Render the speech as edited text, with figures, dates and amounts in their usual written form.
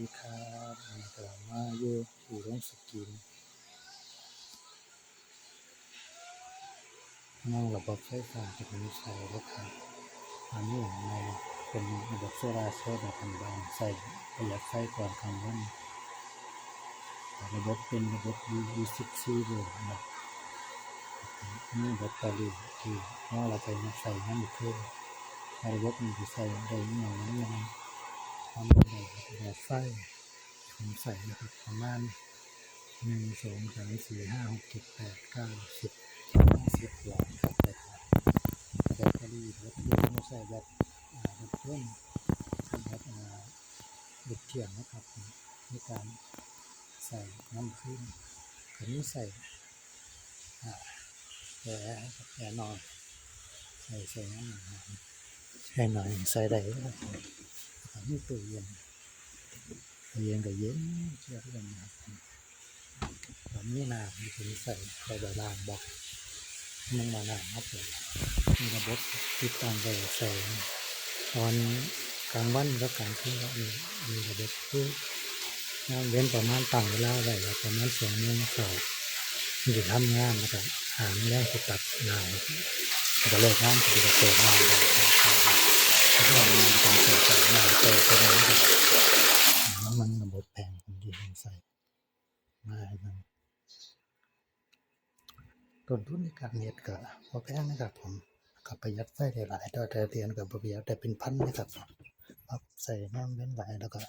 ดีครับมันก็มาอยู่โรงสกรีนมองระบบไฟฟ้าที่ผมใช้แล้วครับอันนี้ในเป็นระบบโซลาร์เซลล์แบบบ้านๆใส่ประหยัดไฟก่อนกลางวันระบบเป็นระบบ U14 โวลต์นะนี่แบตเตอรี่ที่เราไปใส่น้ำมันเพิ่มระบบนี้ใส่ได้เงี้ยนั้นยังทำได้แบบไฟผมใส่นะครับประมาณ1 2 3 4 5 6 7 8 9 10 10 หลอดครับแบตเตอรี่รถยนต์ไม่ใช่แบตรถยนต์แบตลิเธียมนะครับในการใส่น้ำขึ้นอันนี้ใส่แอร์นอนใส่น้ำมันใส่หน่อยใส่ได้ครับอันนี้ตู้เย็นก็เย็นเชื่อที่กันนะครับแบบนี้น้ำมีคนใส่แบบล่างบอกมันมาน้ำครับผมมีระบบติดตั้งได้ใส่ตอนกลางวันและกลางคืนก็มีระบบคืองานเว้นประมาณตั้งเวลาไว้ประมาณ2 โมงเช้าอยู่ทำงานนะครับหาไม่ได้จะตัดงานก็เลิกงานก็จะเปิดงานได้แล้วก็งานเป็นเปิดงานเปิดเป็นนะครับมันระบบแผงที่ผมใส่มาครับต้นทุนในการเน็ตก็พอแพงนะครับผมก็ประหยัดไฟได้หลายแต่เดือนก็ประหยัดได้เป็นพันนะครับใส่น้ำเว้นหลายแล้วก็